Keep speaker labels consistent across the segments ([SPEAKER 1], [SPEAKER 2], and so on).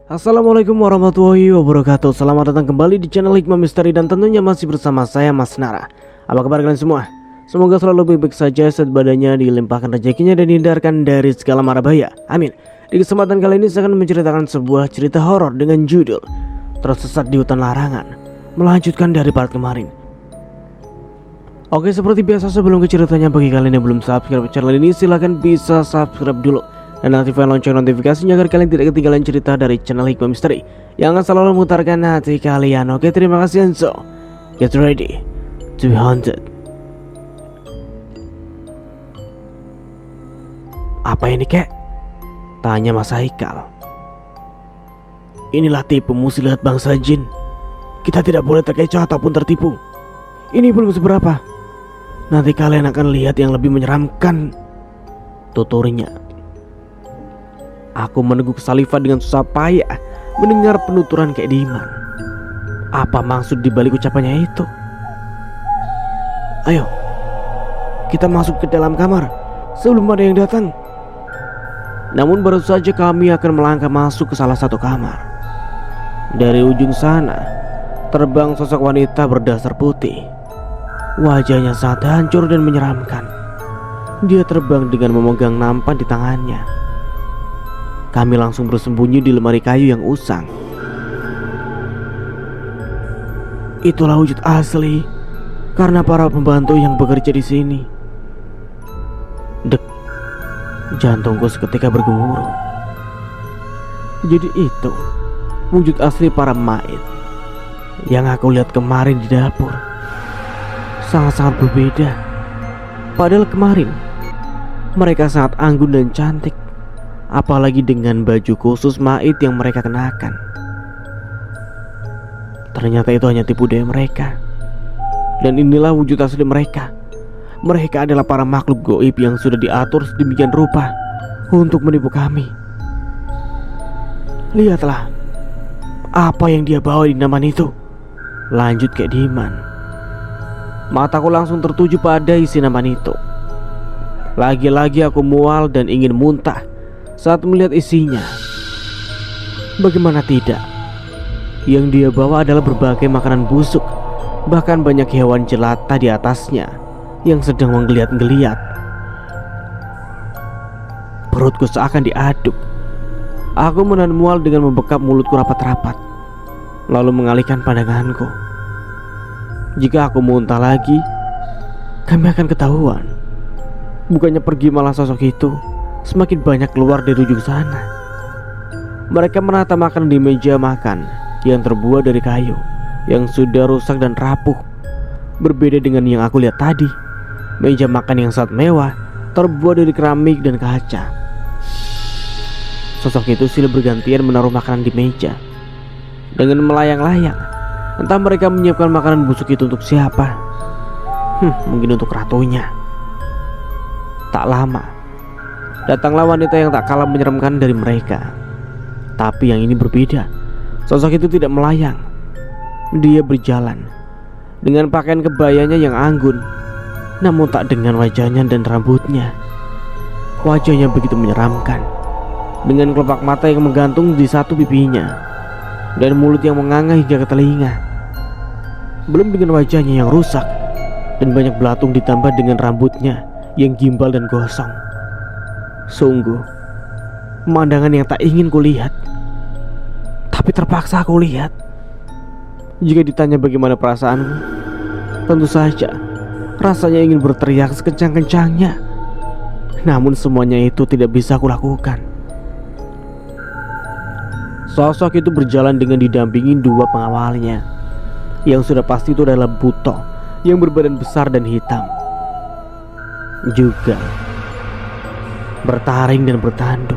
[SPEAKER 1] Assalamualaikum warahmatullahi wabarakatuh. Selamat datang kembali di channel Hikmah Misteri dan tentunya masih bersama saya Mas Nara. Apa kabar kalian semua? Semoga selalu baik-baik saja, saat badannya dilimpahkan rezekinya dan dihindarkan dari segala mara bahaya. Amin. Di kesempatan kali ini saya akan menceritakan sebuah cerita horor dengan judul Tersesat di Hutan Larangan, melanjutkan dari part kemarin. Oke, seperti biasa sebelum ke ceritanya, bagi kalian yang belum subscribe channel ini silahkan bisa subscribe dulu dan aktifkan lonceng notifikasinya agar kalian tidak ketinggalan cerita dari channel Hikmah Misteri yang akan selalu memutarkan hati kalian. Oke, terima kasih, and so get ready to be haunted. Apa ini, kek? Tanya Mas Haikal. Inilah tipu muslihat bangsa jin. Kita tidak boleh terkecoh ataupun tertipu. Ini belum seberapa, nanti kalian akan lihat yang lebih menyeramkan, tuturnya. Aku meneguk saliva dengan susah payah mendengar penuturan Kek Diman. Apa maksud dibalik ucapannya itu? Ayo, kita masuk ke dalam kamar sebelum ada yang datang. Namun baru saja kami akan melangkah masuk ke salah satu kamar. Dari ujung sana terbang sosok wanita berdasar putih. Wajahnya sangat hancur dan menyeramkan. Dia terbang dengan memegang nampan di tangannya. Kami langsung bersembunyi di lemari kayu yang usang. Itulah wujud asli karena para pembantu yang bekerja di sini. Dek, jantungku seketika bergemuruh. Jadi itu wujud asli para maid yang aku lihat kemarin di dapur. Sangat-sangat berbeda. Padahal kemarin mereka sangat anggun dan cantik, apalagi dengan baju khusus maid yang mereka kenakan. Ternyata itu hanya tipu daya mereka. Dan inilah wujud asli mereka. Mereka adalah para makhluk goib yang sudah diatur sedemikian rupa untuk menipu kami. Lihatlah apa yang dia bawa di nampan itu, lanjut Kek Diman. Mataku langsung tertuju pada isi nampan itu. Lagi-lagi aku mual dan ingin muntah saat melihat isinya. Bagaimana tidak? Yang dia bawa adalah berbagai makanan busuk, bahkan banyak hewan jelata di atasnya yang sedang menggeliat-geliat. Perutku seakan diaduk. Aku menahan mual dengan membekap mulutku rapat-rapat, lalu mengalihkan pandanganku. Jika aku muntah lagi, kami akan ketahuan. Bukannya pergi, malah sosok itu semakin banyak keluar dari ujung sana. Mereka menata makanan di meja makan yang terbuat dari kayu yang sudah rusak dan rapuh. Berbeda dengan yang aku lihat tadi, meja makan yang sangat mewah terbuat dari keramik dan kaca. Sosok itu silih bergantian menaruh makanan di meja dengan melayang-layang. Entah mereka menyiapkan makanan busuk itu untuk siapa. Mungkin untuk ratunya. Tak lama datanglah wanita yang tak kalah menyeramkan dari mereka. Tapi yang ini berbeda. Sosok itu tidak melayang. Dia berjalan dengan pakaian kebayanya yang anggun, namun tak dengan wajahnya dan rambutnya. Wajahnya begitu menyeramkan, dengan kelopak mata yang menggantung di satu pipinya dan mulut yang menganga hingga ke telinga. Belum dengan wajahnya yang rusak dan banyak belatung ditambah dengan rambutnya yang gimbal dan gosong. Sungguh pemandangan yang tak ingin kulihat, tapi terpaksa aku lihat. Jika ditanya bagaimana perasaanmu, tentu saja rasanya ingin berteriak sekencang-kencangnya. Namun semuanya itu tidak bisa aku lakukan. Sosok itu berjalan dengan didampingi dua pengawalnya, yang sudah pasti itu adalah buto yang berbadan besar dan hitam, juga bertaring dan bertanduk.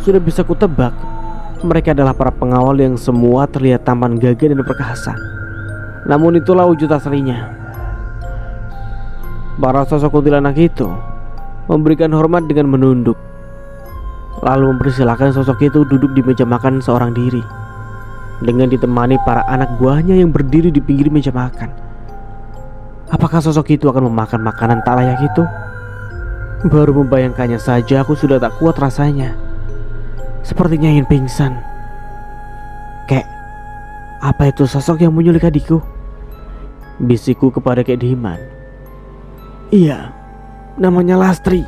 [SPEAKER 1] Sudah bisa kutebak mereka adalah para pengawal yang semua terlihat tampan gagah dan perkasa. Namun itulah wujud aslinya. Para sosok kuntilanak itu memberikan hormat dengan menunduk, lalu mempersilahkan sosok itu duduk di meja makan seorang diri, dengan ditemani para anak buahnya yang berdiri di pinggir meja makan. Apakah sosok itu akan memakan makanan tak layak itu? Baru membayangkannya saja aku sudah tak kuat rasanya. Sepertinya ingin pingsan. Kek, apa itu sosok yang menyulik adikku? Bisikku kepada Kek Diman. Iya, namanya Lastri.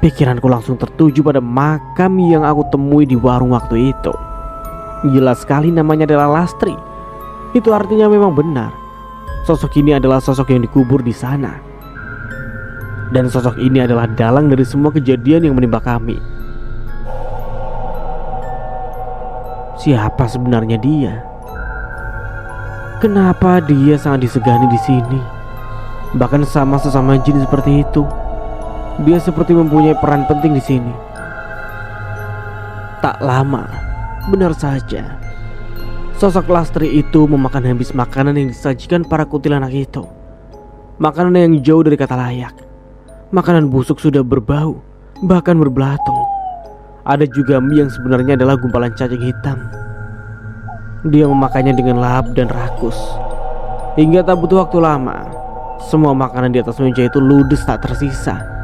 [SPEAKER 1] Pikiranku langsung tertuju pada makam yang aku temui di warung waktu itu. Jelas sekali namanya adalah Lastri. Itu artinya memang benar. Sosok ini adalah sosok yang dikubur di sana. Dan sosok ini adalah dalang dari semua kejadian yang menimpa kami. Siapa sebenarnya dia? Kenapa dia sangat disegani di sini? Bahkan sama sesama jin seperti itu. Dia seperti mempunyai peran penting di sini. Tak lama, benar saja, sosok Lastri itu memakan habis makanan yang disajikan para kuntilanak itu. Makanan yang jauh dari kata layak. Makanan busuk sudah berbau, bahkan berbelatung. Ada juga mie yang sebenarnya adalah gumpalan cacing hitam. Dia memakannya dengan lahap dan rakus. Hingga tak butuh waktu lama, semua makanan di atas meja itu ludes tak tersisa.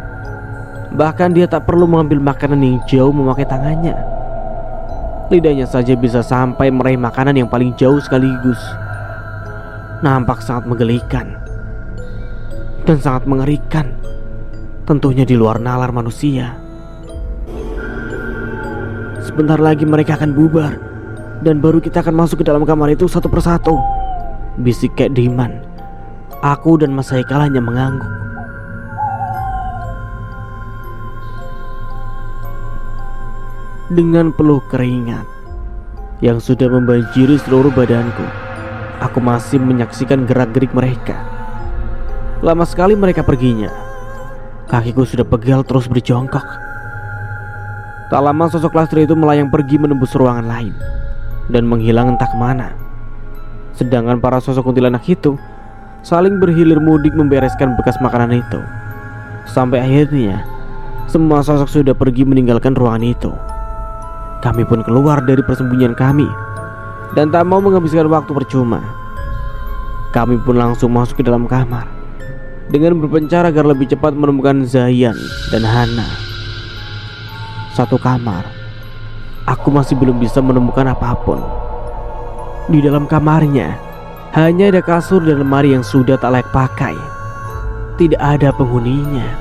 [SPEAKER 1] Bahkan dia tak perlu mengambil makanan yang jauh memakai tangannya. Lidahnya saja bisa sampai meraih makanan yang paling jauh sekaligus. Nampak sangat menggelikan dan sangat mengerikan. Tentunya di luar nalar manusia. Sebentar lagi mereka akan bubar, dan baru kita akan masuk ke dalam kamar itu satu persatu, bisik Kek Diman. Aku dan Mas Haikal hanya mengangguk. Dengan peluh keringat yang sudah membanjiri seluruh badanku, aku masih menyaksikan gerak-gerik mereka. Lama sekali mereka perginya. Kakiku sudah pegal terus berjongkok. Tak lama sosok Lastri itu melayang pergi menembus ruangan lain dan menghilang entah kemana. Sedangkan para sosok kuntilanak itu saling berhilir mudik membereskan bekas makanan itu. Sampai akhirnya semua sosok sudah pergi meninggalkan ruangan itu. Kami pun keluar dari persembunyian kami dan tak mau menghabiskan waktu percuma. Kami pun langsung masuk ke dalam kamar dengan berpencar agar lebih cepat menemukan Zayan dan Hana. Satu kamar, aku masih belum bisa menemukan apapun. Di dalam kamarnya hanya ada kasur dan lemari yang sudah tak layak pakai. Tidak ada penghuninya.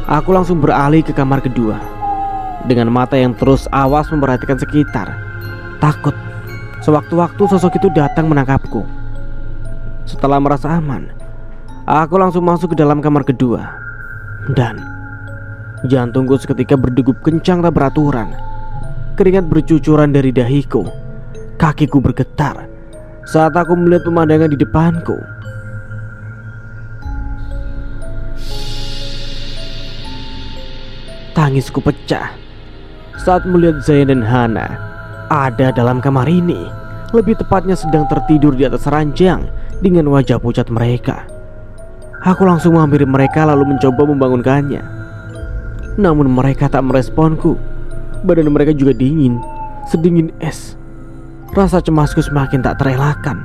[SPEAKER 1] Aku langsung beralih ke kamar kedua dengan mata yang terus awas memperhatikan sekitar. Takut sewaktu-waktu sosok itu datang menangkapku. Setelah merasa aman, aku langsung masuk ke dalam kamar kedua. Dan jantungku seketika berdegup kencang tak beraturan. Keringat bercucuran dari dahiku. Kakiku bergetar saat aku melihat pemandangan di depanku. Tangisku pecah saat melihat Zayan dan Hana ada dalam kamar ini. Lebih tepatnya sedang tertidur di atas ranjang dengan wajah pucat mereka. Aku langsung menghampiri mereka lalu mencoba membangunkannya. Namun mereka tak meresponku. Badan mereka juga dingin, sedingin es. Rasa cemasku semakin tak terelakkan.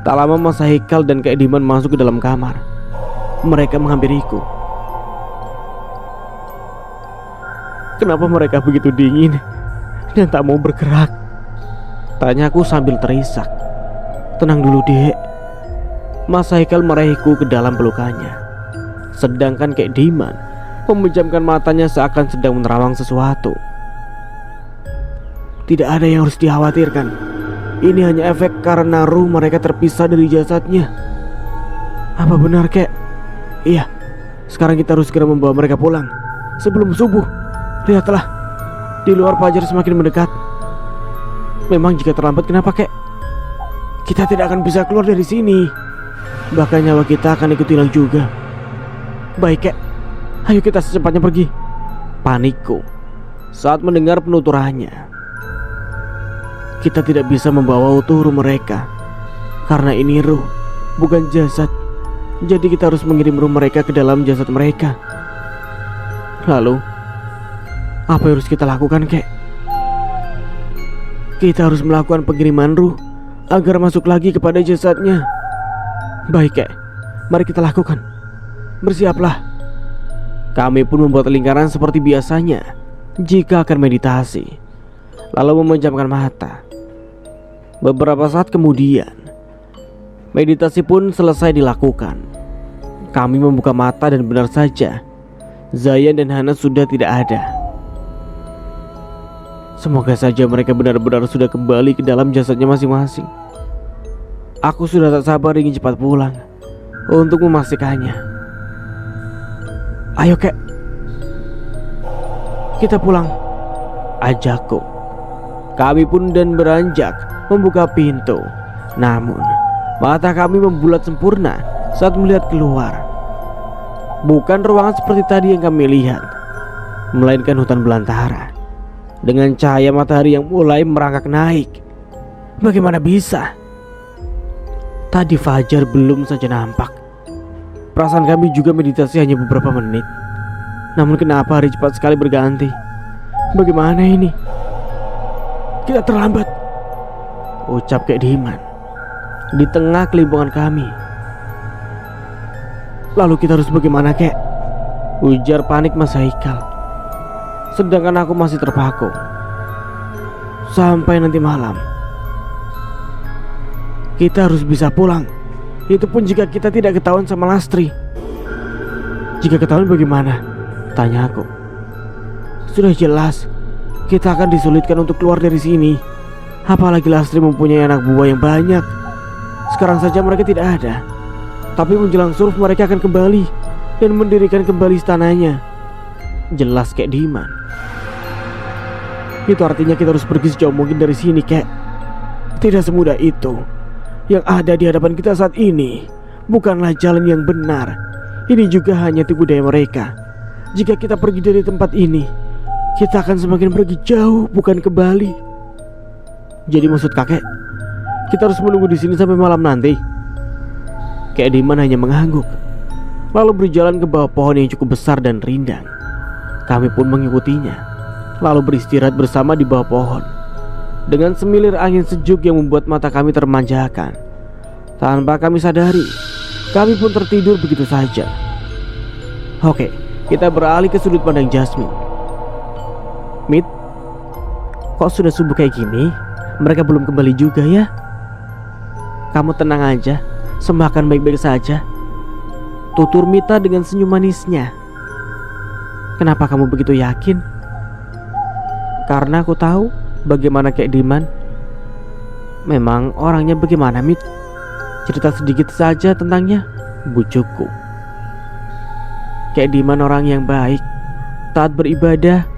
[SPEAKER 1] Tak lama Mas Haikal dan Kak Diman masuk ke dalam kamar. Mereka menghampiriku. Kenapa mereka begitu dingin dan tak mau bergerak? Tanyaku sambil terisak. Tenang dulu dek. Mas Haikal meraihku ke dalam pelukannya. Sedangkan Kek Diman memejamkan matanya seakan sedang menerawang sesuatu. Tidak ada yang harus dikhawatirkan. Ini hanya efek karena ruh mereka terpisah dari jasadnya. Apa benar Kek? Iya. Sekarang kita harus segera membawa mereka pulang sebelum subuh. Lihatlah, di luar fajar semakin mendekat. Memang jika terlambat kenapa Kek? Kita tidak akan bisa keluar dari sini. Bahkan nyawa kita akan ikut hilang juga. Baik Kek, ayo kita secepatnya pergi. Panikku saat mendengar penuturannya. Kita tidak bisa membawa utuh ruh mereka karena ini ruh, bukan jasad. Jadi kita harus mengirim ruh mereka ke dalam jasad mereka. Lalu apa yang harus kita lakukan Kek? Kita harus melakukan pengiriman ruh agar masuk lagi kepada jasadnya. Baik Kek, mari kita lakukan. Bersiaplah. Kami pun membuat lingkaran seperti biasanya jika akan meditasi. lalu memejamkan mata. Beberapa saat kemudian, meditasi pun selesai dilakukan. Kami membuka mata dan benar saja, Zayan dan Hana sudah tidak ada. Semoga saja mereka benar-benar sudah kembali ke dalam jasadnya masing-masing. Aku sudah tak sabar ingin cepat pulang untuk memastikannya. Ayo kek, kita pulang, ajakku. Kami pun dan beranjak membuka pintu. Namun mata kami membulat sempurna saat melihat keluar. Bukan ruangan seperti tadi yang kami lihat, melainkan hutan belantara dengan cahaya matahari yang mulai merangkak naik. Bagaimana bisa? Tadi fajar belum saja nampak. Perasaan kami juga meditasi hanya beberapa menit. Namun kenapa hari cepat sekali berganti? Bagaimana ini? Kita terlambat, ucap Kek Diman di tengah kelimpungan kami. Lalu kita harus bagaimana, Kek? Ujar panik Mas Haikal. Sedangkan aku masih terpaku. Sampai nanti malam kita harus bisa pulang. Itu pun jika kita tidak ketahuan sama Lastri. Jika ketahuan bagaimana? Tanya aku. Sudah jelas kita akan disulitkan untuk keluar dari sini. Apalagi Lastri mempunyai anak buah yang banyak. Sekarang saja mereka tidak ada, tapi menjelang suruh mereka akan kembali dan mendirikan kembali istananya. Jelas Kek Diman. Itu artinya kita harus pergi sejauh mungkin dari sini, Kek. Tidak semudah itu. Yang ada di hadapan kita saat ini bukanlah jalan yang benar. Ini juga hanya tipu daya mereka. Jika kita pergi dari tempat ini, kita akan semakin pergi jauh, bukan kembali. Jadi maksud kakek, kita harus menunggu di sini sampai malam nanti? Kek Diman hanya mengangguk, lalu berjalan ke bawah pohon yang cukup besar dan rindang. Kami pun mengikutinya, lalu beristirahat bersama di bawah pohon. Dengan semilir angin sejuk yang membuat mata kami termanjakan. Tanpa kami sadari, kami pun tertidur begitu saja. Oke, kita beralih ke sudut pandang Jasmine. Mit, kok sudah subuh kayak gini? Mereka belum kembali juga ya? Kamu tenang aja, semua akan baik-baik saja, tutur Mita dengan senyum manisnya. Kenapa kamu begitu yakin? Karena aku tahu bagaimana Kek Diman. Memang orangnya bagaimana, Mit? Cerita sedikit saja tentangnya, bujukku. Kek Diman orang yang baik, taat beribadah.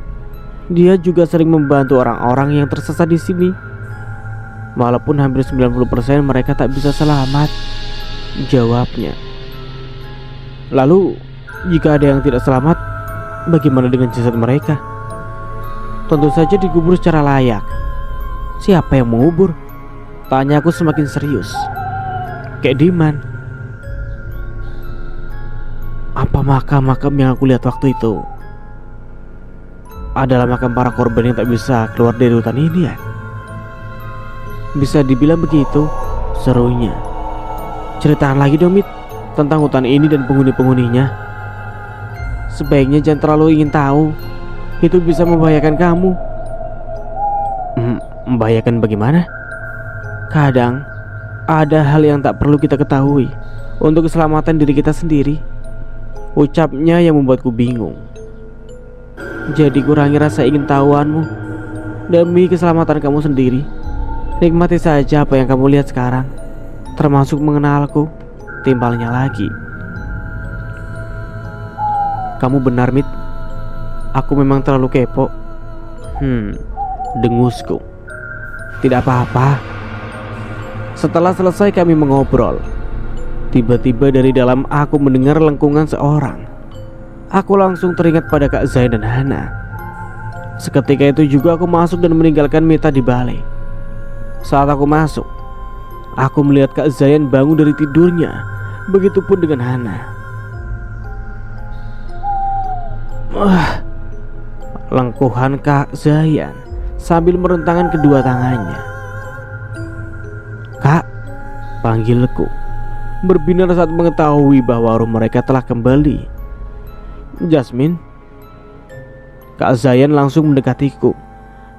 [SPEAKER 1] Dia juga sering membantu orang-orang yang tersesat di sini. Walaupun hampir 90% mereka tak bisa selamat, jawabnya. Lalu, jika ada yang tidak selamat, bagaimana dengan jasad mereka? Tentu saja dikubur secara layak. Siapa yang mengubur? Tanya aku semakin serius. Kek Diman. Apa makam-makam yang aku lihat waktu itu adalah makam para korban yang tak bisa keluar dari hutan ini ya? Bisa dibilang begitu, serunya. Ceritaan lagi dong, Mit, tentang hutan ini dan penghuni-penghuninya. Sebaiknya jangan terlalu ingin tahu. Itu bisa membahayakan kamu. Membahayakan bagaimana? Kadang ada hal yang tak perlu kita ketahui untuk keselamatan diri kita sendiri, ucapnya yang membuatku bingung. Jadi kurangi rasa ingin tahuanmu demi keselamatan kamu sendiri. Nikmati saja apa yang kamu lihat sekarang, termasuk mengenalku, timbalnya lagi. Kamu benar, Mit. Aku memang terlalu kepo. Dengusku. Tidak apa-apa. Setelah selesai kami mengobrol, tiba-tiba dari dalam aku mendengar lengkungan seorang. Aku langsung teringat pada Kak Zain dan Hana. Seketika itu juga aku masuk dan meninggalkan Mita di balai. Saat aku masuk, aku melihat Kak Zain bangun dari tidurnya. Begitupun dengan Hana. Lengkuhan Kak Zayan sambil merentangkan kedua tangannya. Kak, panggilku, berbinar saat mengetahui bahwa roh mereka telah kembali. Jasmine. Kak Zayan langsung mendekatiku,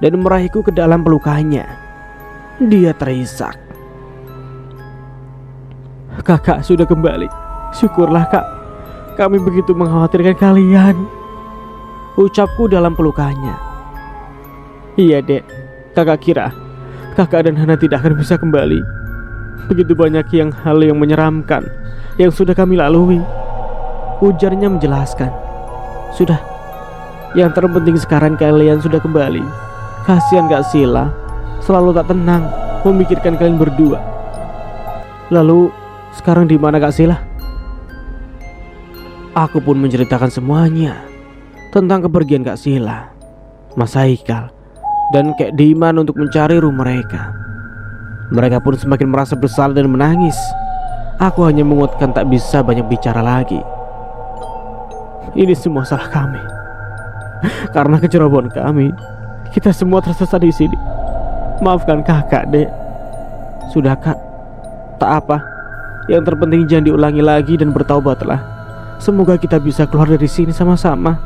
[SPEAKER 1] dan meraihku ke dalam pelukannya. Dia terisak. "Kakak sudah kembali. Syukurlah, Kak. Kami begitu mengkhawatirkan kalian," ucapku dalam pelukannya. "Iya, Dek. Kakak kira Kakak dan Hana tidak akan bisa kembali. Begitu banyak hal yang menyeramkan yang sudah kami lalui," ujarnya menjelaskan. "Sudah, yang terpenting sekarang kalian sudah kembali. Kasihan Kak Sila, selalu tak tenang memikirkan kalian berdua." "Lalu sekarang di mana Kak Sila?" Aku pun menceritakan semuanya tentang kepergian Kak Sila, Mas Haikal, dan Kak Diman untuk mencari rumah mereka. Mereka pun semakin merasa bersalah dan menangis. Aku hanya menguatkan tak bisa banyak bicara lagi. "Ini semua salah kami. Karena kecerobohan kami, kita semua tersesat di sini. Maafkan Kakak, Dek." "Sudah, Kak. Tak apa. Yang terpenting jangan diulangi lagi dan bertaubatlah. Semoga kita bisa keluar dari sini sama-sama."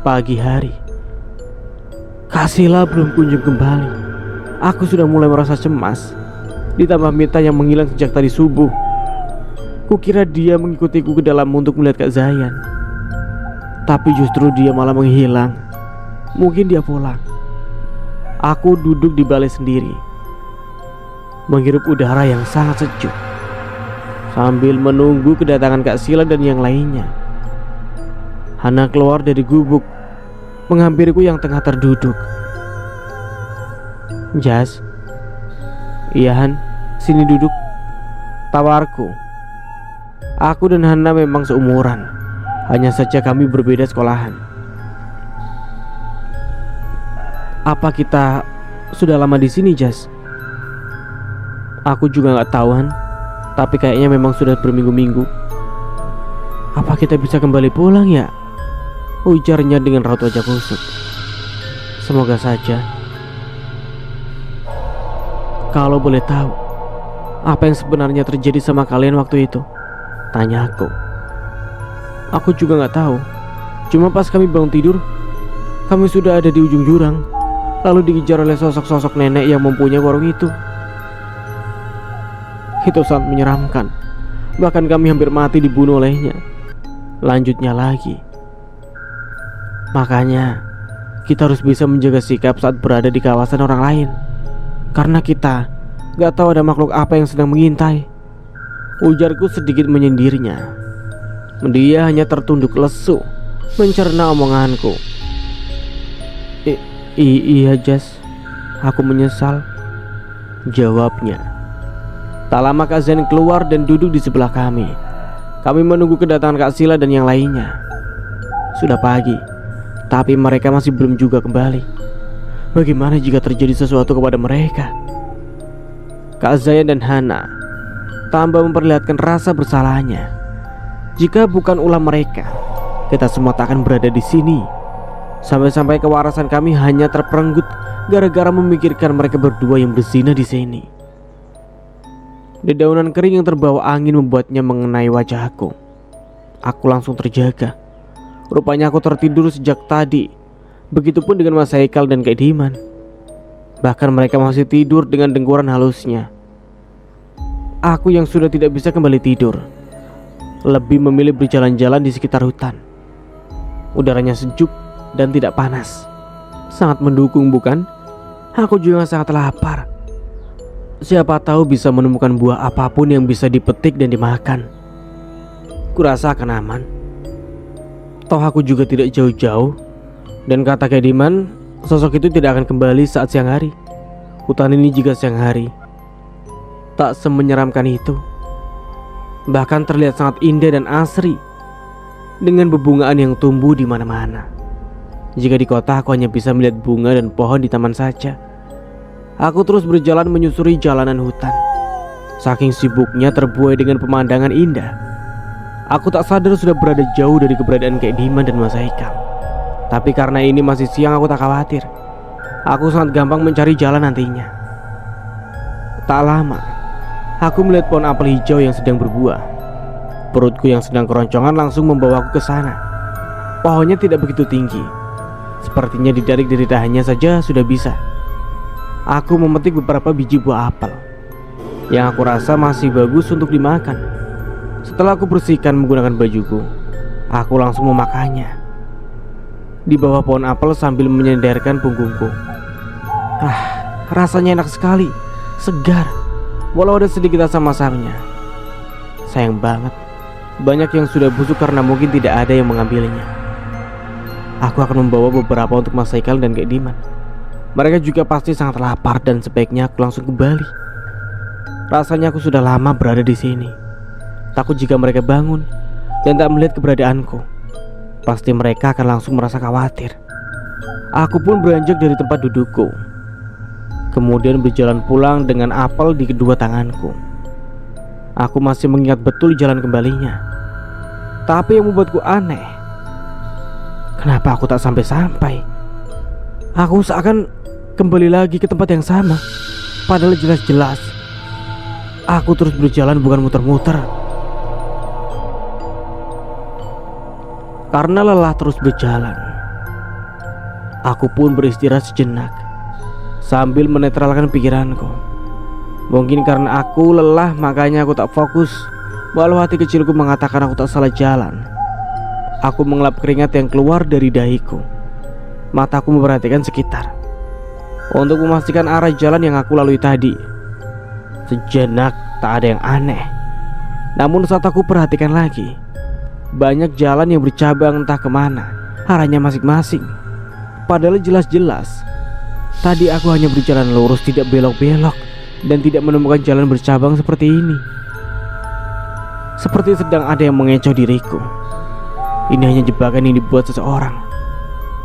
[SPEAKER 1] Pagi hari, Kak Sila belum kunjung kembali. Aku sudah mulai merasa cemas. Ditambah Mita yang menghilang sejak tadi subuh. Kukira dia mengikutiku ke dalam untuk melihat Kak Zayan, tapi justru dia malah menghilang. Mungkin dia pulang. Aku duduk di balai sendiri, menghirup udara yang sangat sejuk, sambil menunggu kedatangan Kak Sila dan yang lainnya. Hana keluar dari gubuk, menghampiriku yang tengah terduduk. "Jas." "Iya Han, sini duduk," tawarku. Aku dan Hana memang seumuran, hanya saja kami berbeda sekolahan. "Apa kita sudah lama di sini, Jas?" "Aku juga nggak tahu Han, tapi kayaknya memang sudah berminggu-minggu." "Apa kita bisa kembali pulang ya?" ujarnya dengan raut wajah kusut. "Semoga saja." "Kalau boleh tahu, apa yang sebenarnya terjadi sama kalian waktu itu?" tanya aku. "Aku juga gak tahu. Cuma pas kami bangun tidur, kami sudah ada di ujung jurang, lalu dikejar oleh sosok-sosok nenek yang mempunyai warung itu. Itu sangat menyeramkan. Bahkan kami hampir mati dibunuh olehnya," lanjutnya lagi. "Makanya kita harus bisa menjaga sikap saat berada di kawasan orang lain, karena kita gak tahu ada makhluk apa yang sedang mengintai," ujarku sedikit menyindirnya. Dia hanya tertunduk lesu mencerna omonganku. Iya Jas, aku menyesal," jawabnya. Tak lama Kak Zain keluar dan duduk di sebelah kami. Kami menunggu kedatangan Kak Sila dan yang lainnya. Sudah pagi, tapi mereka masih belum juga kembali. Bagaimana jika terjadi sesuatu kepada mereka? Kak Zayan dan Hana tambah memperlihatkan rasa bersalahnya. Jika bukan ulah mereka, kita semua tak akan berada di sini. Sampai-sampai kewarasan kami hanya terperenggut gara-gara memikirkan mereka berdua yang berzina di sini. Dedaunan kering yang terbawa angin membuatnya mengenai wajahku. Aku langsung terjaga. Rupanya aku tertidur sejak tadi. Begitupun dengan Mas Haikal dan Kak Diman. Bahkan mereka masih tidur dengan dengkuran halusnya. Aku yang sudah tidak bisa kembali tidur, lebih memilih berjalan-jalan di sekitar hutan. Udaranya sejuk dan tidak panas. Sangat mendukung, bukan? Aku juga sangat lapar. Siapa tahu bisa menemukan buah apapun yang bisa dipetik dan dimakan. Kurasa akan aman. Toh aku juga tidak jauh-jauh. Dan kata Kak Diman, sosok itu tidak akan kembali saat siang hari. Hutan ini juga siang hari tak semenyeramkan itu. Bahkan terlihat sangat indah dan asri, dengan bebungaan yang tumbuh di mana-mana. Jika di kota aku hanya bisa melihat bunga dan pohon di taman saja. Aku terus berjalan menyusuri jalanan hutan. Saking sibuknya terbuai dengan pemandangan indah, aku tak sadar sudah berada jauh dari keberadaan Kak Diman dan Mas Haikal. Tapi karena ini masih siang, aku tak khawatir. Aku sangat gampang mencari jalan nantinya. Tak lama, aku melihat pohon apel hijau yang sedang berbuah. Perutku yang sedang keroncongan langsung membawaku ke sana. Pohonnya tidak begitu tinggi, Sepertinya ditarik dari dahannya saja sudah bisa. Aku memetik beberapa biji buah apel yang aku rasa masih bagus untuk dimakan. Setelah aku bersihkan menggunakan bajuku, aku langsung memakannya di bawah pohon apel sambil menyenderkan punggungku. Rasanya enak sekali, segar, walau ada sedikit asam masamnya. Sayang banget, banyak yang sudah busuk karena mungkin tidak ada yang mengambilnya. Aku akan membawa beberapa untuk Mas Haikal dan Kak Diman. Mereka juga pasti sangat lapar dan sebaiknya aku langsung kembali. Rasanya aku sudah lama berada di sini. Takut jika mereka bangun dan tak melihat keberadaanku, pasti mereka akan langsung merasa khawatir. Aku pun beranjak dari tempat dudukku, kemudian berjalan pulang dengan apel di kedua tanganku. Aku masih mengingat betul jalan kembalinya. Tapi yang membuatku aneh, kenapa aku tak sampai-sampai? Aku seakan kembali lagi ke tempat yang sama, padahal jelas-jelas aku terus berjalan bukan muter-muter. Karena lelah terus berjalan, aku pun beristirahat sejenak sambil menetralkan pikiranku. Mungkin karena aku lelah makanya aku tak fokus, walau hati kecilku mengatakan aku tak salah jalan. Aku mengelap keringat yang keluar dari dahiku. Mataku memperhatikan sekitar untuk memastikan arah jalan yang aku lalui tadi. Sejenak tak ada yang aneh. Namun saat aku perhatikan lagi, banyak jalan yang bercabang entah kemana arahnya masing-masing. Padahal jelas-jelas tadi aku hanya berjalan lurus, tidak belok-belok, dan tidak menemukan jalan bercabang seperti ini. Seperti sedang ada yang mengecoh diriku. Ini hanya jebakan yang dibuat seseorang.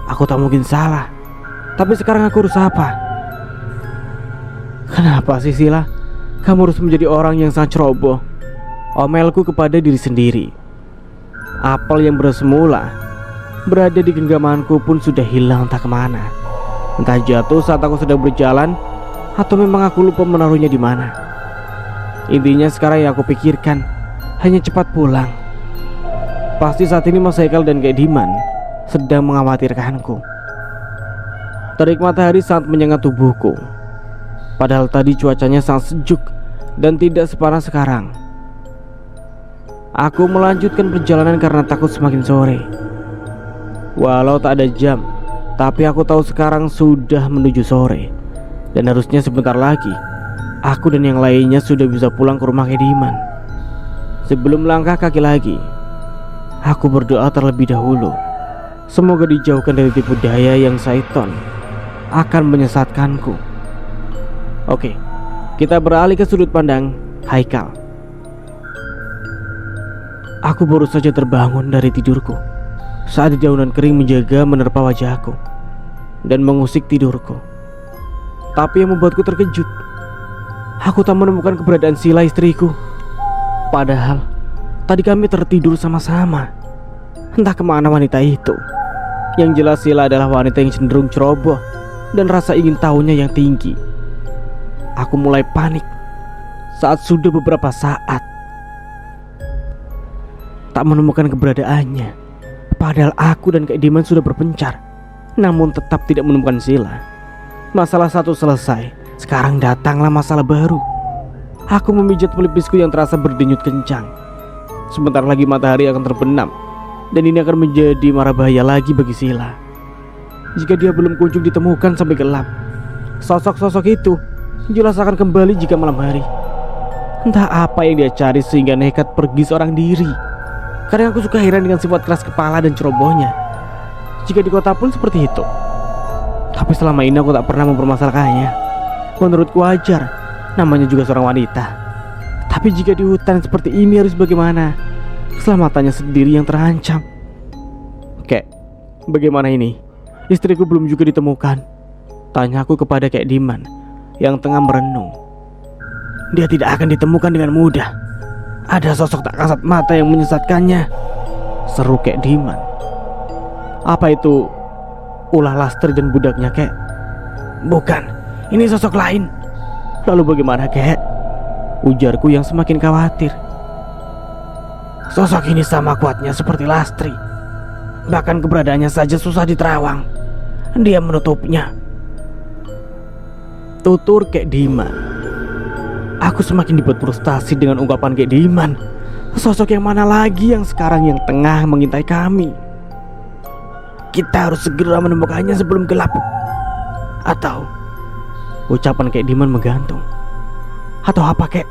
[SPEAKER 1] Aku tak mungkin salah. Tapi sekarang aku harus apa? Kenapa sih Sila? Kamu harus menjadi orang yang sangat ceroboh. Omelku kepada diri sendiri. Apel yang bersemula berada di genggamanku pun sudah hilang entah kemana. Entah jatuh saat aku sedang berjalan, atau memang aku lupa menaruhnya di mana. Intinya sekarang yang aku pikirkan hanya cepat pulang. Pasti saat ini Mas Haikal dan Kak Diman sedang mengkhawatirkanku. Terik matahari sangat menyengat tubuhku. Padahal tadi cuacanya sangat sejuk dan tidak sepanas sekarang. Aku melanjutkan perjalanan karena takut semakin sore. Walau tak ada jam, tapi aku tahu sekarang sudah menuju sore. Dan harusnya sebentar lagi aku dan yang lainnya sudah bisa pulang ke rumah Kak Diman. Sebelum melangkah kaki lagi, aku berdoa terlebih dahulu. Semoga dijauhkan dari tipu daya yang syaitan akan menyesatkanku. Oke, kita beralih ke sudut pandang Haikal. Aku baru saja terbangun dari tidurku saat dedaunan kering menjaga menerpa wajahku dan mengusik tidurku. Tapi yang membuatku terkejut, aku tak menemukan keberadaan Sila istriku. Padahal tadi kami tertidur sama-sama. Entah kemana wanita itu. Yang jelas Sila adalah wanita yang cenderung ceroboh dan rasa ingin tahunya yang tinggi. Aku mulai panik saat sudah beberapa saat tak menemukan keberadaannya. Padahal aku dan Kak Diman sudah berpencar, namun tetap tidak menemukan Sila. Masalah satu selesai, sekarang datanglah masalah baru. Aku memijat pelipisku yang terasa berdenyut kencang. Sebentar lagi matahari akan terbenam, dan ini akan menjadi mara bahaya lagi bagi Sila jika dia belum kunjung ditemukan sampai gelap. Sosok-sosok itu jelas akan kembali jika malam hari. Entah apa yang dia cari sehingga nekat pergi seorang diri. Kadang aku suka heran dengan sifat keras kepala dan cerobohnya. Jika di kota pun seperti itu. Tapi selama ini aku tak pernah mempermasalahkannya. Menurutku wajar, namanya juga seorang wanita. Tapi jika di hutan seperti ini harus bagaimana? Keselamatannya sendiri yang terancam. Kek, bagaimana ini? Istriku belum juga ditemukan. Tanya aku kepada Kak Diman yang tengah merenung. Dia tidak akan ditemukan dengan mudah. Ada sosok tak kasat mata yang menyesatkannya, seru Kak Diman. Apa itu ulah Lastri dan budaknya, Kek? Bukan, ini sosok lain. Lalu bagaimana, Kek? Ujarku yang semakin khawatir. Sosok ini sama kuatnya seperti Lastri. Bahkan keberadaannya saja susah diterawang. dia menutupnya. Tutur Kek Diman. Aku semakin dibuat frustasi dengan ungkapan Kek Diman. Sosok yang mana lagi yang sekarang yang tengah mengintai kami? Kita harus segera menemukannya sebelum gelap. Atau ucapan Kek Diman menggantung. Atau apa Kek?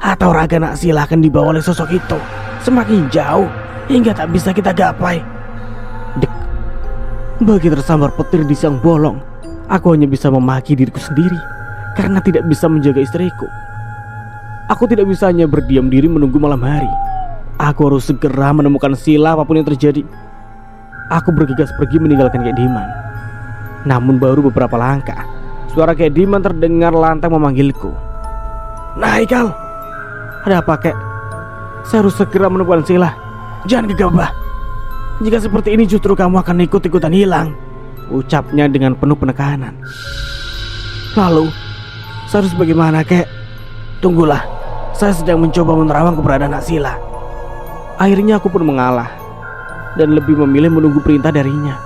[SPEAKER 1] Atau raga Naksila akan dibawa oleh sosok itu semakin jauh hingga tak bisa kita gapai. Dek. Bagi tersambar petir di siang bolong, aku hanya bisa memaki diriku sendiri karena tidak bisa menjaga istriku. Aku tidak bisa hanya berdiam diri menunggu malam hari. Aku harus segera menemukan Sila apapun yang terjadi. Aku bergegas pergi meninggalkan Kek Diman. Namun baru beberapa langkah, suara Kek Diman terdengar lantang memanggilku. Nah Haikal, ada apa Kek? Saya harus segera menemukan Sila. Jangan gegabah. Jika seperti ini justru kamu akan ikut-ikutan hilang, ucapnya dengan penuh penekanan. Lalu, saya harus bagaimana Kek? Tunggulah, saya sedang mencoba menerawang keberadaan Naksila. Akhirnya aku pun mengalah dan lebih memilih menunggu perintah darinya.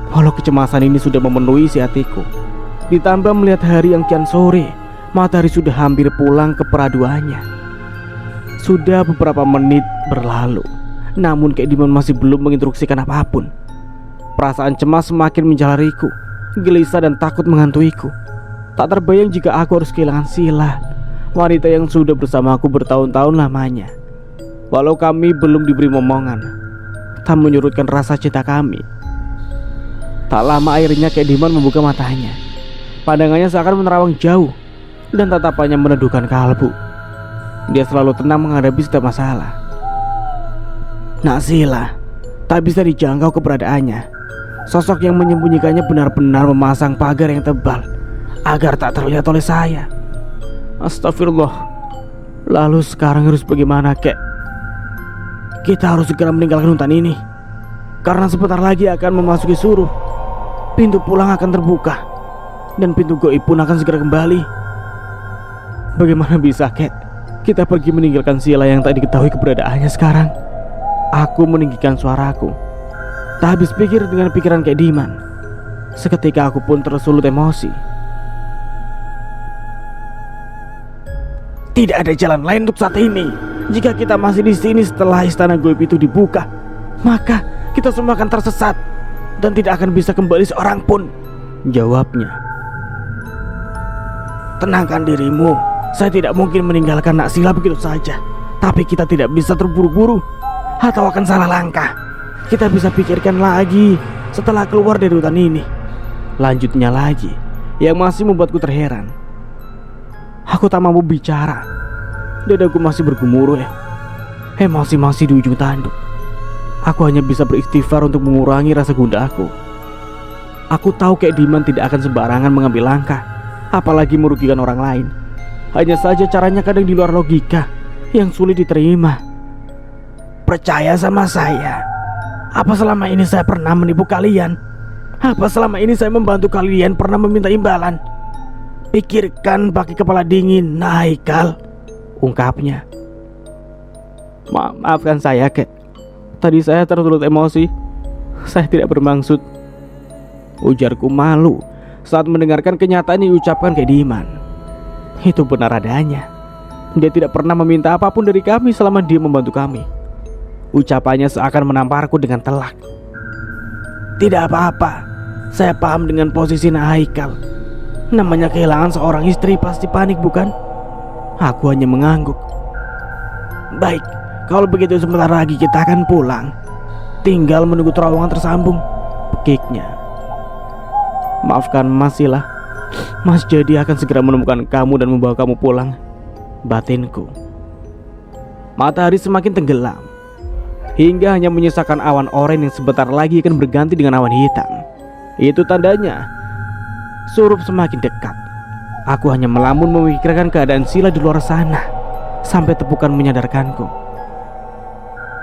[SPEAKER 1] Walau kecemasan ini sudah memenuhi isi hatiku, ditambah melihat hari yang kian sore, matahari sudah hampir pulang ke peraduannya. Sudah beberapa menit berlalu, namun Kek Diman masih belum menginstruksikan apapun. Perasaan cemas semakin menjalariku, gelisah dan takut menghantuiku. Tak terbayang jika aku harus kehilangan Sila, wanita yang sudah bersamaku bertahun-tahun lamanya. Walau kami belum diberi momongan, tak menyurutkan rasa cinta kami. Tak lama akhirnya Kek Diman membuka matanya. Pandangannya seakan menerawang jauh dan tatapannya meneduhkan kalbu. Dia selalu tenang menghadapi setiap masalah. Naksila tak bisa dijangkau keberadaannya. Sosok yang menyembunyikannya benar-benar memasang pagar yang tebal agar tak terlihat oleh saya. Astagfirullah. Lalu sekarang harus bagaimana Kek? Kita harus segera meninggalkan hutan ini, karena sebentar lagi akan memasuki suruh. Pintu pulang akan terbuka dan pintu gaib pun akan segera kembali. Bagaimana bisa Kek kita pergi meninggalkan Sila yang tak diketahui keberadaannya sekarang? Aku meninggikan suaraku. Tak habis pikir dengan pikiran Kek Diman. Seketika aku pun tersulut emosi. Tidak ada jalan lain untuk saat ini. Jika kita masih di sini setelah istana gaib itu dibuka, maka kita semua akan tersesat dan tidak akan bisa kembali seorang pun, jawabnya. Tenangkan dirimu. Saya tidak mungkin meninggalkan Naksila begitu saja. Tapi kita tidak bisa terburu-buru atau akan salah langkah. Kita bisa pikirkan lagi setelah keluar dari hutan ini, lanjutnya lagi, yang masih membuatku terheran. Aku tak mampu bicara. Dadaku masih bergemuruh. Emosi masih di ujung tanduk. Aku hanya bisa beristighfar untuk mengurangi rasa gundahku. Aku tahu Kek Diman tidak akan sembarangan mengambil langkah, apalagi merugikan orang lain. Hanya saja caranya kadang di luar logika yang sulit diterima. Percaya sama saya. Apa selama ini saya pernah menipu kalian? Apa selama ini saya membantu kalian pernah meminta imbalan? Pikirkan pakai kepala dingin, Haikal, ungkapnya. Maafkan saya Kek. Tadi saya tersulut emosi. Saya tidak bermaksud, ujarku malu saat mendengarkan kenyataan yang diucapkan Kek Diman. Itu benar adanya. Dia tidak pernah meminta apapun dari kami selama dia membantu kami. Ucapannya seakan menamparku dengan telak. Tidak apa-apa. Saya paham dengan posisi Haikal. Namanya kehilangan seorang istri pasti panik, bukan? Aku hanya mengangguk. Baik, kalau begitu sebentar lagi kita akan pulang. Tinggal menunggu terowongan tersambung, pikirnya. Maafkan Mas Sila. Mas jadi akan segera menemukan kamu dan membawa kamu pulang, batinku. Matahari semakin tenggelam, hingga hanya menyisakan awan oranye yang sebentar lagi akan berganti dengan awan hitam. Itu tandanya surup semakin dekat. Aku hanya melamun memikirkan keadaan Sila di luar sana, sampai tepukan menyadarkanku.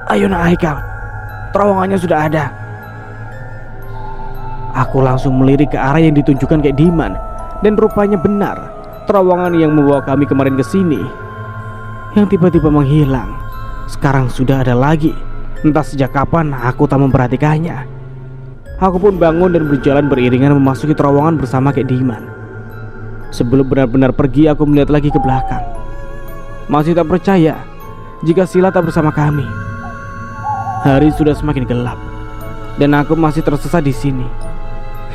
[SPEAKER 1] Ayo Haikal, terowongannya sudah ada. Aku langsung melirik ke arah yang ditunjukkan Kek Diman. Dan rupanya benar, terowongan yang membawa kami kemarin ke sini, yang tiba-tiba menghilang, sekarang sudah ada lagi. Entah sejak kapan aku tak memperhatikannya. Aku pun bangun dan berjalan beriringan memasuki terowongan bersama Kek Diman. Sebelum benar-benar pergi, aku melihat lagi ke belakang. Masih tak percaya jika Sila tak bersama kami. Hari sudah semakin gelap dan aku masih tersesat di sini.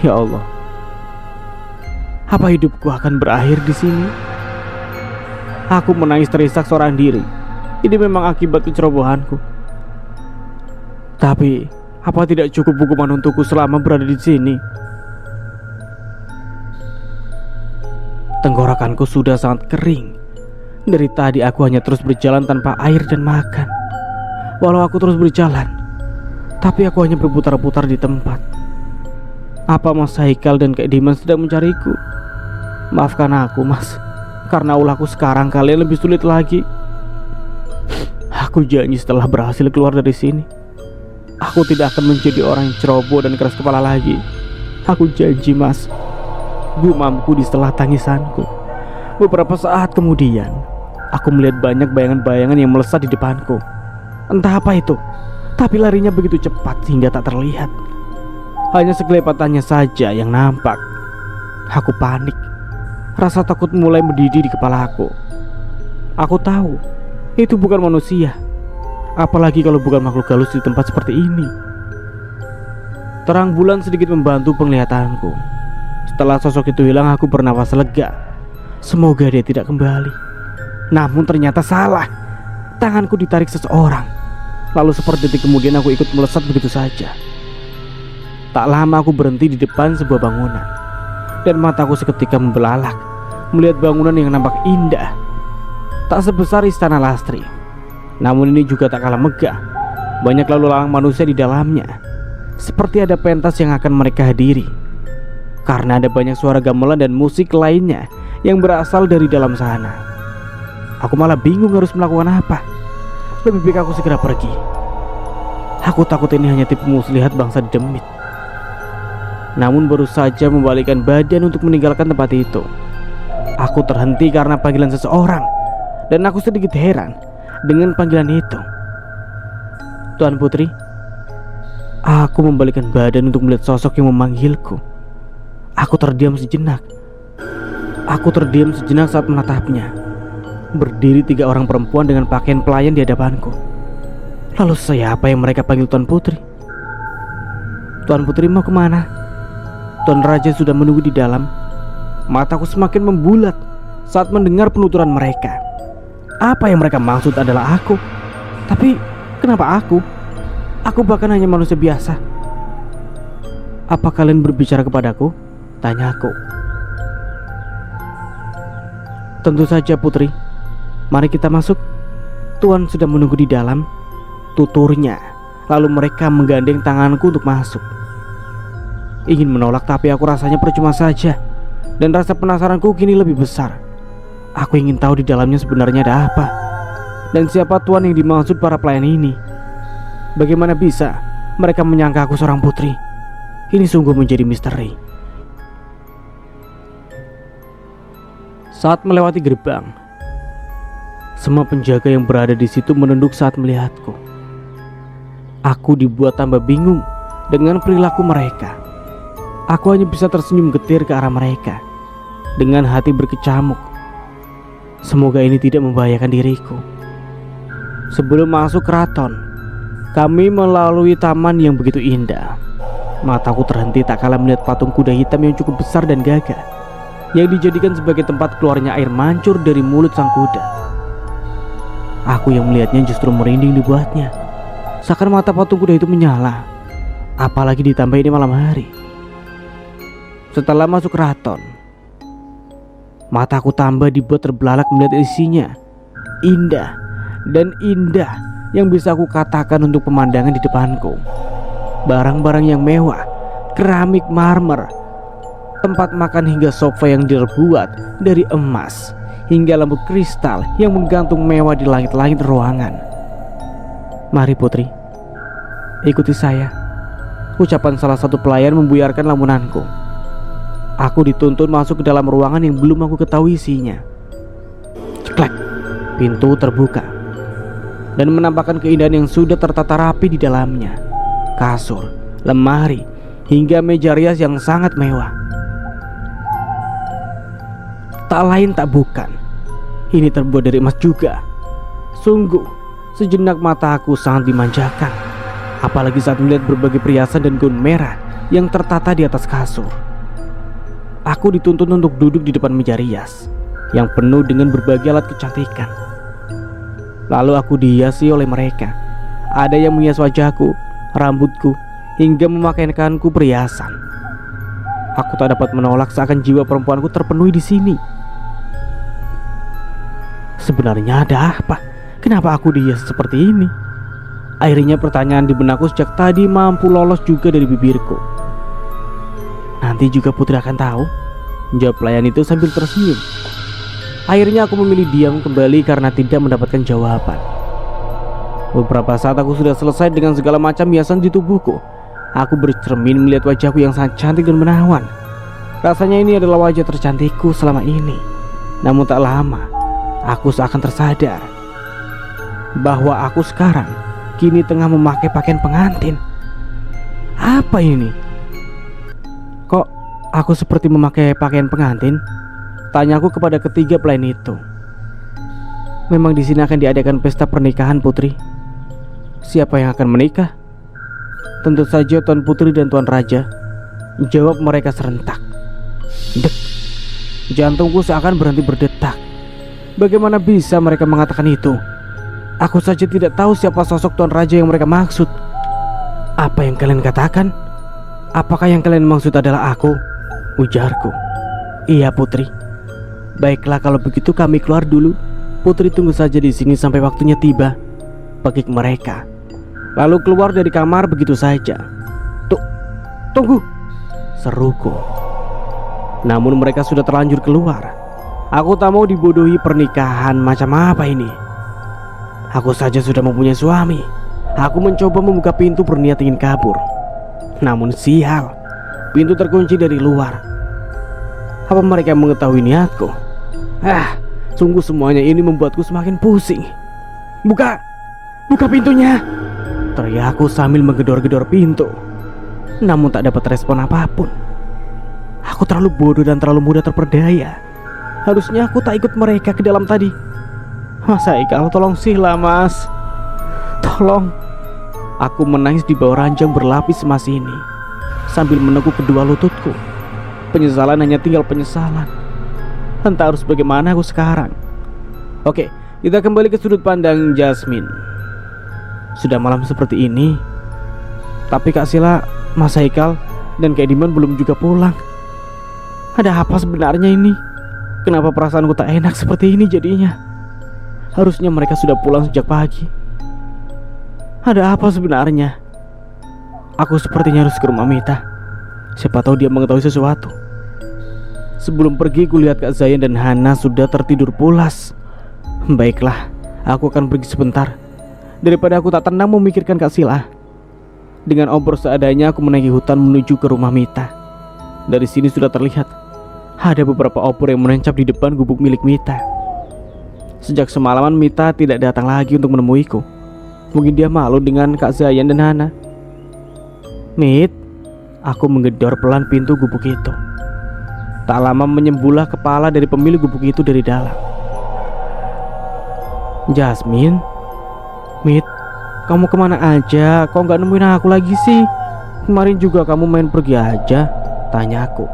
[SPEAKER 1] Ya Allah, apa hidupku akan berakhir di sini? Aku menangis terisak seorang diri. Ini memang akibat kecerobohanku. Tapi apa tidak cukup hukuman untukku selama berada di sini? Tenggorokanku sudah sangat kering. Dari tadi aku hanya terus berjalan tanpa air dan makan. Walau aku terus berjalan, tapi aku hanya berputar-putar di tempat. Apa Mas Haikal dan Kak Diman sedang mencariku? Maafkan aku, Mas, karena ulahku sekarang kalian lebih sulit lagi. Aku janji setelah berhasil keluar dari sini, aku tidak akan menjadi orang yang ceroboh dan keras kepala lagi. Aku janji, Mas. Gumamku di setelah tangisanku. Beberapa saat kemudian, aku melihat banyak bayangan-bayangan yang melesat di depanku. Entah apa itu, tapi larinya begitu cepat sehingga tak terlihat. Hanya sekelepatannya saja yang nampak. Aku panik. Rasa takut mulai mendidih di kepalaku. Aku tahu itu bukan manusia, apalagi kalau bukan makhluk halus di tempat seperti ini. Terang bulan sedikit membantu penglihatanku. Setelah sosok itu hilang, aku bernapas lega. Semoga dia tidak kembali. Namun ternyata salah. Tanganku ditarik seseorang. Lalu seperdetik kemudian aku ikut melesat begitu saja. Tak lama aku berhenti di depan sebuah bangunan, dan mataku seketika membelalak melihat bangunan yang nampak indah. Tak sebesar istana Lastri, namun ini juga tak kalah megah. Banyak lalu lalang manusia di dalamnya, seperti ada pentas yang akan mereka hadiri. Karena ada banyak suara gamelan dan musik lainnya yang berasal dari dalam sana. Aku malah bingung harus melakukan apa. Lebih baik aku segera pergi. Aku takut ini hanya tipu muslihat bangsa demit. Namun baru saja membalikkan badan untuk meninggalkan tempat itu, aku terhenti karena panggilan seseorang. Dan aku sedikit heran dengan panggilan itu. Tuan Putri. Aku membalikkan badan untuk melihat sosok yang memanggilku. Aku terdiam sejenak. Saat menatapnya. Berdiri 3 orang perempuan dengan pakaian pelayan di hadapanku. Lalu siapa yang mereka panggil Tuan Putri? Tuan Putri mau kemana? Tuan Raja sudah menunggu di dalam. Mataku semakin membulat saat mendengar penuturan mereka. Apa yang mereka maksud adalah aku. Tapi kenapa aku? Aku bahkan hanya manusia biasa. Apa kalian berbicara kepadaku? Tanyaku. Tentu saja Putri. Mari kita masuk. Tuan sudah menunggu di dalam, tuturnya. Lalu mereka menggandeng tanganku untuk masuk. Ingin menolak tapi aku rasanya percuma saja. Dan rasa penasaranku kini lebih besar. Aku ingin tahu di dalamnya sebenarnya ada apa. Dan siapa tuan yang dimaksud para pelayan ini. Bagaimana bisa mereka menyangka aku seorang putri? Ini sungguh menjadi misteri. Saat melewati gerbang, semua penjaga yang berada di situ menunduk saat melihatku. Aku dibuat tambah bingung dengan perilaku mereka. Aku hanya bisa tersenyum getir ke arah mereka dengan hati berkecamuk. Semoga ini tidak membahayakan diriku. Sebelum masuk keraton, kami melalui taman yang begitu indah. Mataku terhenti tak kalah melihat patung kuda hitam yang cukup besar dan gagah, yang dijadikan sebagai tempat keluarnya air mancur dari mulut sang kuda. Aku yang melihatnya justru merinding dibuatnya. Seakan mata patung kuda itu menyala. Apalagi ditambah ini malam hari. Setelah masuk keraton, mataku tambah dibuat terbelalak melihat isinya. Indah dan indah yang bisa aku katakan untuk pemandangan di depanku. Barang-barang yang mewah, keramik marmer, tempat makan hingga sofa yang dibuat dari emas, hingga lampu kristal yang menggantung mewah di langit-langit ruangan. Mari Putri, ikuti saya. Ucapan salah satu pelayan membuyarkan lamunanku. Aku dituntun masuk ke dalam ruangan yang belum aku ketahui isinya. Ceklek, pintu terbuka dan menampakkan keindahan yang sudah tertata rapi di dalamnya. Kasur, lemari, hingga meja rias yang sangat mewah. Tak lain tak bukan, ini terbuat dari emas juga. Sungguh, sejenak mata aku sangat dimanjakan, apalagi saat melihat berbagai perhiasan dan gaun merah yang tertata di atas kasur. Aku dituntut untuk duduk di depan meja rias yang penuh dengan berbagai alat kecantikan. Lalu aku dihiasi oleh mereka. Ada yang menghias wajahku, rambutku, hingga memakaikanku perhiasan. Aku tak dapat menolak seakan jiwa perempuanku terpenuhi di sini. Sebenarnya ada apa? Kenapa aku dihias seperti ini? Akhirnya pertanyaan di benakku sejak tadi mampu lolos juga dari bibirku. Nanti juga Putri akan tahu, jawab pelayan itu sambil tersenyum. Akhirnya aku memilih diam kembali karena tidak mendapatkan jawaban. Beberapa saat aku sudah selesai dengan segala macam hiasan di tubuhku. Aku bercermin melihat wajahku yang sangat cantik dan menawan. Rasanya ini adalah wajah tercantikku selama ini. Namun tak lama, aku seakan tersadar bahwa aku sekarang kini tengah memakai pakaian pengantin. Apa ini? Kok aku seperti memakai pakaian pengantin? Tanyaku kepada ketiga pelayan itu. Memang di sini akan diadakan pesta pernikahan, Putri. Siapa yang akan menikah? Tentu saja Tuan Putri dan Tuan Raja, jawab mereka serentak. Dek, jantungku seakan berhenti berdetak. Bagaimana bisa mereka mengatakan itu? Aku saja tidak tahu siapa sosok Tuan Raja yang mereka maksud. Apa yang kalian katakan? Apakah yang kalian maksud adalah aku? Ujarku. Iya, Putri. Baiklah kalau begitu kami keluar dulu. Putri tunggu saja di sini sampai waktunya tiba, pekik mereka. Lalu keluar dari kamar begitu saja. Tunggu, seruku. Namun mereka sudah terlanjur keluar. Aku tak mau dibodohi pernikahan macam apa ini. Aku saja sudah mempunyai suami. Aku mencoba membuka pintu berniat ingin kabur. Namun sial, pintu terkunci dari luar. Apa mereka mengetahui niatku? Sungguh semuanya ini membuatku semakin pusing. Buka pintunya, teriakku sambil menggedor-gedor pintu. Namun tak dapat respon apapun. Aku terlalu bodoh dan terlalu mudah terperdaya. Harusnya aku tak ikut mereka ke dalam tadi. Mas Haikal, tolong silah mas, tolong. Aku menangis di bawah ranjang berlapis emas ini sambil meneguk kedua lututku. Penyesalan hanya tinggal penyesalan. Entah harus bagaimana aku sekarang. Oke, kita kembali ke sudut pandang Jasmine. Sudah malam seperti ini, tapi Kak Sila, Mas Haikal, dan Kak Diman belum juga pulang. Ada apa sebenarnya ini? Kenapa perasaanku tak enak seperti ini jadinya? Harusnya mereka sudah pulang sejak pagi. Ada apa sebenarnya? Aku sepertinya harus ke rumah Mita. Siapa tahu dia mengetahui sesuatu. Sebelum pergi kulihat Kak Zayan dan Hana sudah tertidur pulas. Baiklah, aku akan pergi sebentar. Daripada aku tak tenang memikirkan Kak Sila. Dengan obor seadanya aku menaiki hutan menuju ke rumah Mita. Dari sini sudah terlihat ada beberapa obor yang menancap di depan gubuk milik Mita. Sejak semalaman Mita tidak datang lagi untuk menemuiku. Mungkin dia malu dengan Kak Zayan dan Hana. Mit, aku menggedor pelan pintu gubuk itu. Tak lama menyembulah kepala dari pemilik gubuk itu dari dalam. Jasmine, Mit, kamu kemana aja? Kok gak nemuin aku lagi sih? Kemarin juga kamu main pergi aja, tanyaku.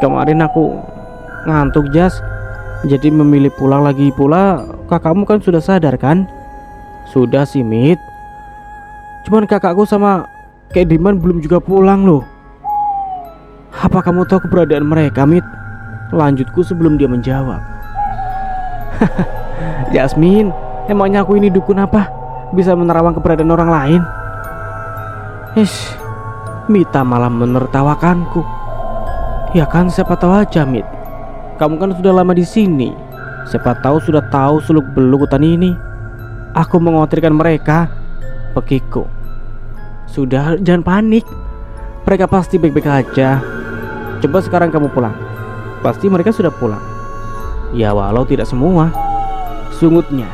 [SPEAKER 1] Kemarin aku ngantuk, Jas. Jadi memilih pulang lagi pula. Kakakmu kan sudah sadar kan? Sudah sih, Mit. Cuman kakakku sama Kak Diman belum juga pulang loh. Apa kamu tahu keberadaan mereka, Mit? Lanjutku sebelum dia menjawab. Jasmine, emangnya aku ini dukun apa? Bisa menerawang keberadaan orang lain? Mita malah menertawakanku. Ya kan, siapa tahu aja, Mit. Kamu kan sudah lama di sini. Siapa tahu sudah tahu seluk-beluk hutan ini. Aku mengkhawatirkan mereka, pekiku. Sudah, jangan panik. Mereka pasti baik-baik aja. Coba sekarang kamu pulang. Pasti mereka sudah pulang. Ya walau tidak semua, sungutnya.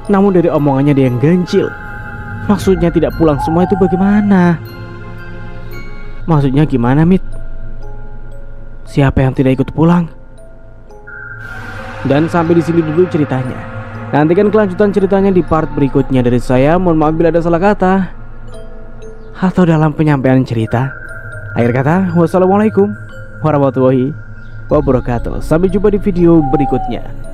[SPEAKER 1] Namun dari omongannya dia yang ganjil. Maksudnya tidak pulang semua itu bagaimana? Maksudnya gimana, Mit? Siapa yang tidak ikut pulang? Dan sampai di sini dulu ceritanya. Nantikan kelanjutan ceritanya di part berikutnya dari saya. Mohon maaf bila ada salah kata atau dalam penyampaian cerita. Akhir kata, wassalamualaikum warahmatullahi wabarakatuh. Sampai jumpa di video berikutnya.